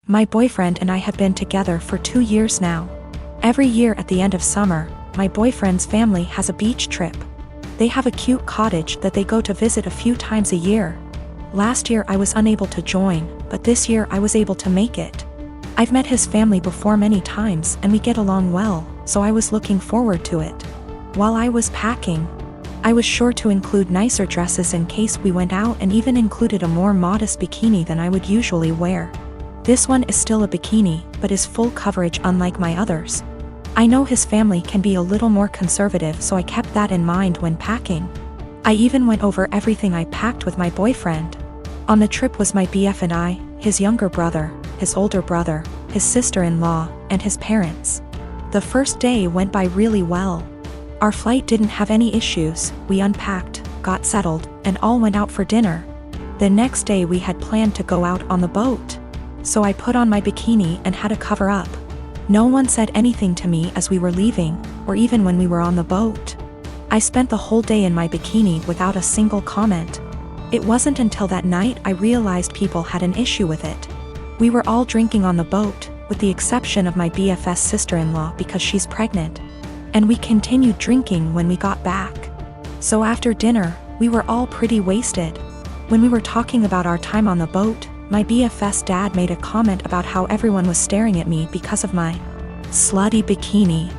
My boyfriend and I have been together for 2 years now. Every year at the end of summer, my boyfriend's family has a beach trip. They have a cute cottage that they go to visit a few times a year. Last year I was unable to join, but this year I was able to make it. I've met his family before many times and we get along well, so I was looking forward to it. While I was packing, I was sure to include nicer dresses in case we went out and even included a more modest bikini than I would usually wear. This one is still a bikini, but is full coverage unlike my others. I know his family can be a little more conservative, so I kept that in mind when packing. I even went over everything I packed with my boyfriend. On the trip was my BF and I, his younger brother, his older brother, his sister-in-law, and his parents. The first day went by really well. Our flight didn't have any issues, we unpacked, got settled, and all went out for dinner. The next day we had planned to go out on the boat. So I put on my bikini and had a cover up. No one said anything to me as we were leaving, or even when we were on the boat. I spent the whole day in my bikini without a single comment. It wasn't until that night I realized people had an issue with it. We were all drinking on the boat, with the exception of my BFS sister-in-law because she's pregnant. And we continued drinking when we got back. So after dinner, we were all pretty wasted. When we were talking about our time on the boat, my BFS dad made a comment about how everyone was staring at me because of my slutty bikini.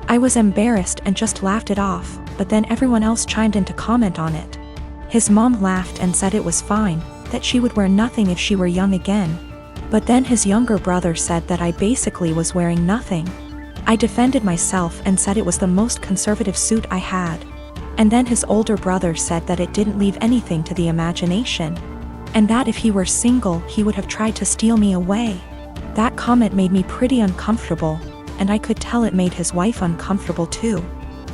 I was embarrassed and just laughed it off, but then everyone else chimed in to comment on it. His mom laughed and said it was fine, that she would wear nothing if she were young again. But then his younger brother said that I basically was wearing nothing. I defended myself and said it was the most conservative suit I had. And then his older brother said that it didn't leave anything to the imagination. And that if he were single, he would have tried to steal me away. That comment made me pretty uncomfortable, and I could tell it made his wife uncomfortable too.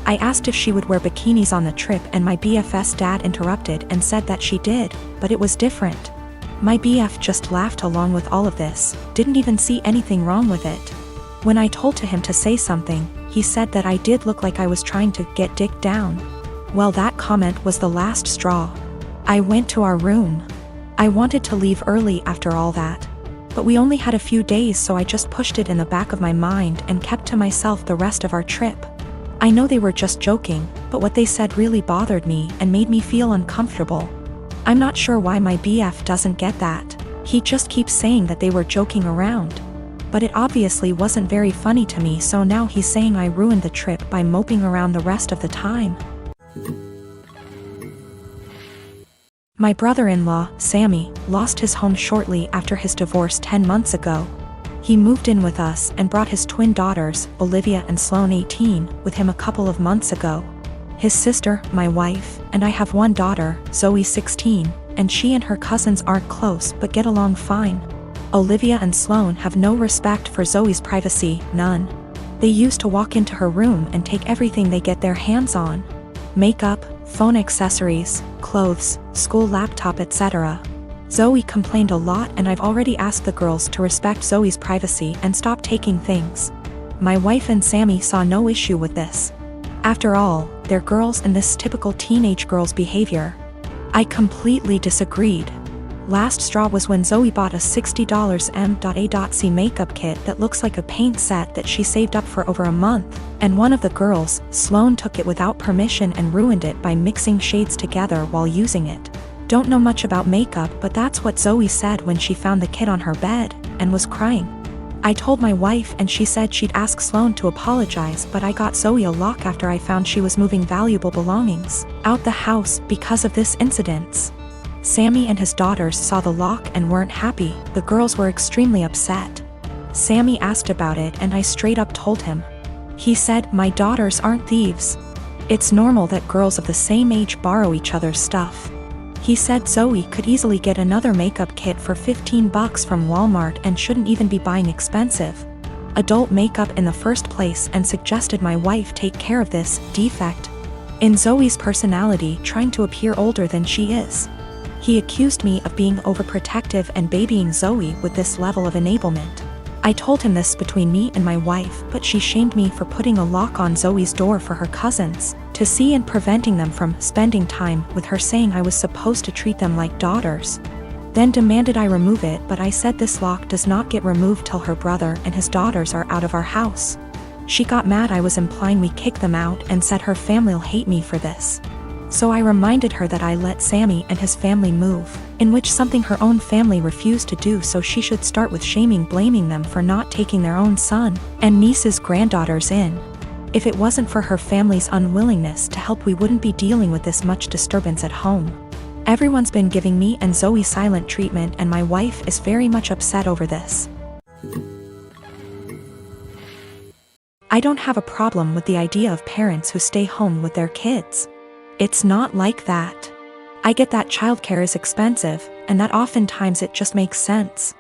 I asked if she would wear bikinis on the trip and my BFS dad interrupted and said that she did, but it was different. My BF just laughed along with all of this, didn't even see anything wrong with it. When I told him to say something, he said that I did look like I was trying to get dick down. Well, that comment was the last straw. I went to our room. I wanted to leave early after all that. But we only had a few days, so I just pushed it in the back of my mind and kept to myself the rest of our trip. I know they were just joking, but what they said really bothered me and made me feel uncomfortable. I'm not sure why my BF doesn't get that. He just keeps saying that they were joking around. But it obviously wasn't very funny to me, so now he's saying I ruined the trip by moping around the rest of the time. My brother-in-law, Sammy, lost his home shortly after his divorce 10 months ago. He moved in with us and brought his twin daughters, Olivia and Sloane 18, with him a couple of months ago. His sister, my wife, and I have one daughter, Zoe 16, and she and her cousins aren't close but get along fine. Olivia and Sloane have no respect for Zoe's privacy, none. They used to walk into her room and take everything they get their hands on. Makeup, phone accessories, clothes, school laptop, etc. Zoe complained a lot, and I've already asked the girls to respect Zoe's privacy and stop taking things. My wife and Sammy saw no issue with this. After all, they're girls and this typical teenage girl's behavior. I completely disagreed. Last straw was when Zoe bought a $60 M.A.C makeup kit that looks like a paint set that she saved up for over a month, and one of the girls, Sloane, took it without permission and ruined it by mixing shades together while using it. Don't know much about makeup, but that's what Zoe said when she found the kit on her bed, and was crying. I told my wife and she said she'd ask Sloane to apologize, but I got Zoe a lock after I found she was moving valuable belongings out the house because of this incident. Sammy and his daughters saw the lock and weren't happy. The girls were extremely upset. Sammy asked about it and I straight up told him. He said, "My daughters aren't thieves. It's normal that girls of the same age borrow each other's stuff." He said Zoe could easily get another makeup kit for $15 from Walmart and shouldn't even be buying expensive adult makeup in the first place, and suggested my wife take care of this defect in Zoe's personality, trying to appear older than she is. He accused me of being overprotective and babying Zoe with this level of enablement. I told him this between me and my wife, but she shamed me for putting a lock on Zoe's door for her cousins to see and preventing them from spending time with her, saying I was supposed to treat them like daughters. then demanded I remove it, but I said this lock does not get removed till her brother and his daughters are out of our house. She got mad I was implying we kick them out and said her family'll hate me for this. So I reminded her that I let Sammy and his family move, in which something her own family refused to do, so she should start with blaming them for not taking their own son and niece's granddaughters in. If it wasn't for her family's unwillingness to help, we wouldn't be dealing with this much disturbance at home. Everyone's been giving me and Zoe silent treatment, and my wife is very much upset over this. I don't have a problem with the idea of parents who stay home with their kids. It's not like that. I get that childcare is expensive, and that oftentimes it just makes sense.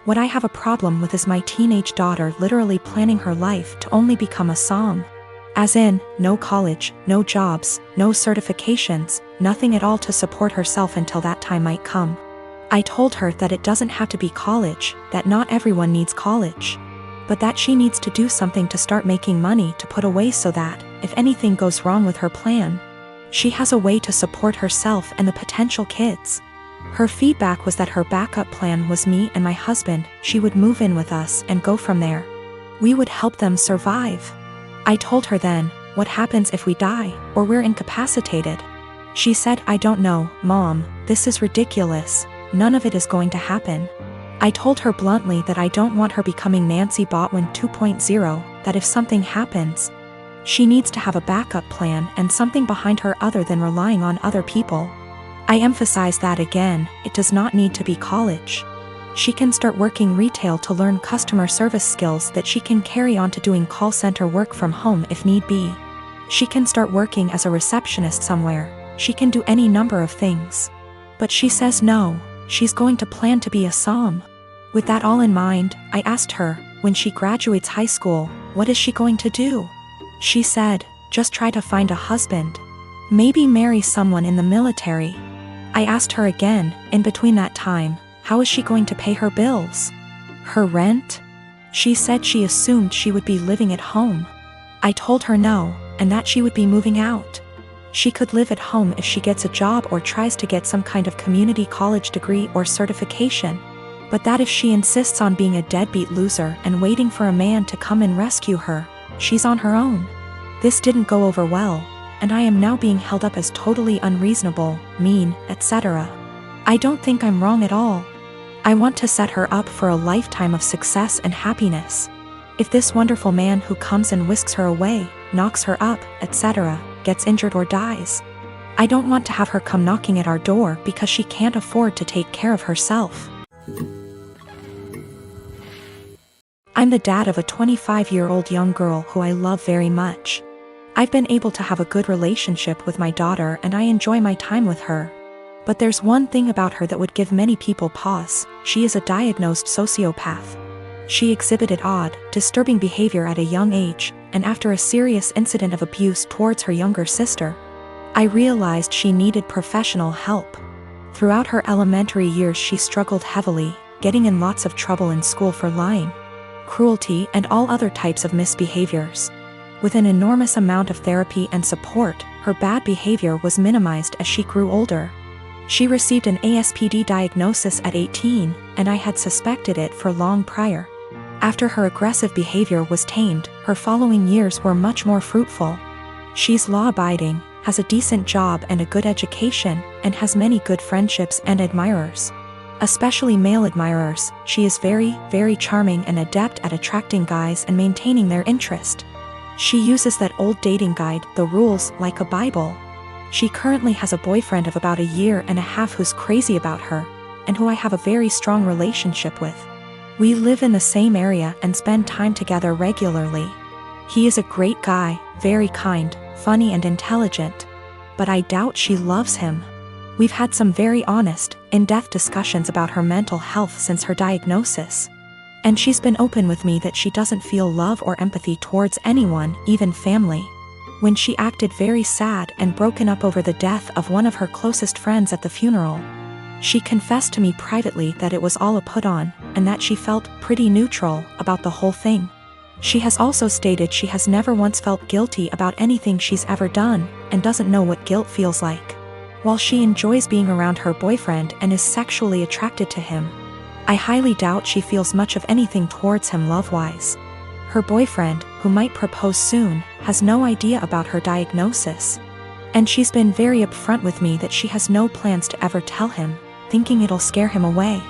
What I have a problem with is my teenage daughter literally planning her life to only become a som. As in, no college, no jobs, no certifications, nothing at all to support herself until that time might come. I told her that it doesn't have to be college, that not everyone needs college, but that she needs to do something to start making money to put away so that, if anything goes wrong with her plan, she has a way to support herself and the potential kids. Her feedback was that her backup plan was me and my husband. She would move in with us and go from there. We would help them survive. I told her then, what happens if we die, or we're incapacitated? She said, I don't know, Mom, this is ridiculous, none of it is going to happen. I told her bluntly that I don't want her becoming Nancy Botwin 2.0, that if something happens, she needs to have a backup plan and something behind her other than relying on other people. I emphasize that again, it does not need to be college. She can start working retail to learn customer service skills that she can carry on to doing call center work from home if need be. She can start working as a receptionist somewhere. She can do any number of things. But she says no, she's going to plan to be a som. With that all in mind, I asked her, when she graduates high school, what is she going to do? She said, just try to find a husband. Maybe marry someone in the military. I asked her again, in between that time, how is she going to pay her bills? Her rent? She said she assumed she would be living at home. I told her no, and that she would be moving out. She could live at home if she gets a job or tries to get some kind of community college degree or certification. But that if she insists on being a deadbeat loser and waiting for a man to come and rescue her, she's on her own. This didn't go over well, and I am now being held up as totally unreasonable, mean, etc. I don't think I'm wrong at all. I want to set her up for a lifetime of success and happiness. If this wonderful man who comes and whisks her away, knocks her up, etc., gets injured or dies, I don't want to have her come knocking at our door because she can't afford to take care of herself. I'm the dad of a 25-year-old young girl who I love very much. I've been able to have a good relationship with my daughter and I enjoy my time with her. But there's one thing about her that would give many people pause. She is a diagnosed sociopath. She exhibited odd, disturbing behavior at a young age, and after a serious incident of abuse towards her younger sister, I realized she needed professional help. Throughout her elementary years she struggled heavily, getting in lots of trouble in school for lying, cruelty, and all other types of misbehaviors. With an enormous amount of therapy and support, her bad behavior was minimized as she grew older. She received an ASPD diagnosis at 18, and I had suspected it for long prior. After her aggressive behavior was tamed, her following years were much more fruitful. She's law-abiding, has a decent job and a good education, and has many good friendships and admirers. Especially male admirers. She is very, very charming and adept at attracting guys and maintaining their interest. She uses that old dating guide, The Rules, like a Bible. She currently has a boyfriend of about a year and a half who's crazy about her, and who I have a very strong relationship with. We live in the same area and spend time together regularly. He is a great guy, very kind, funny and intelligent. But I doubt she loves him. We've had some very honest, in-depth discussions about her mental health since her diagnosis. And she's been open with me that she doesn't feel love or empathy towards anyone, even family. When she acted very sad and broken up over the death of one of her closest friends at the funeral, she confessed to me privately that it was all a put-on, and that she felt pretty neutral about the whole thing. She has also stated she has never once felt guilty about anything she's ever done, and doesn't know what guilt feels like. while she enjoys being around her boyfriend and is sexually attracted to him. I highly doubt she feels much of anything towards him love-wise. Her boyfriend, who might propose soon, has no idea about her diagnosis. And she's been very upfront with me that she has no plans to ever tell him, thinking it'll scare him away.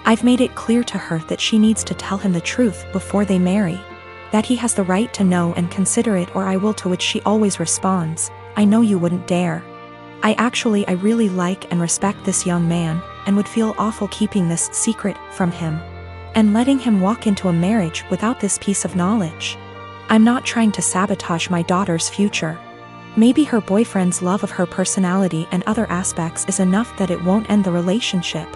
I've made it clear to her that she needs to tell him the truth before they marry, that he has the right to know and consider it, or I will, to which she always responds, "I know you wouldn't dare." I really like and respect this young man, and would feel awful keeping this secret from him and letting him walk into a marriage without this piece of knowledge. I'm not trying to sabotage my daughter's future. Maybe her boyfriend's love of her personality and other aspects is enough that it won't end the relationship.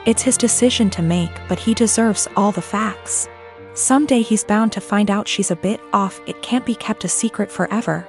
It's his decision to make, but he deserves all the facts. Someday he's bound to find out she's a bit off. It can't be kept a secret forever.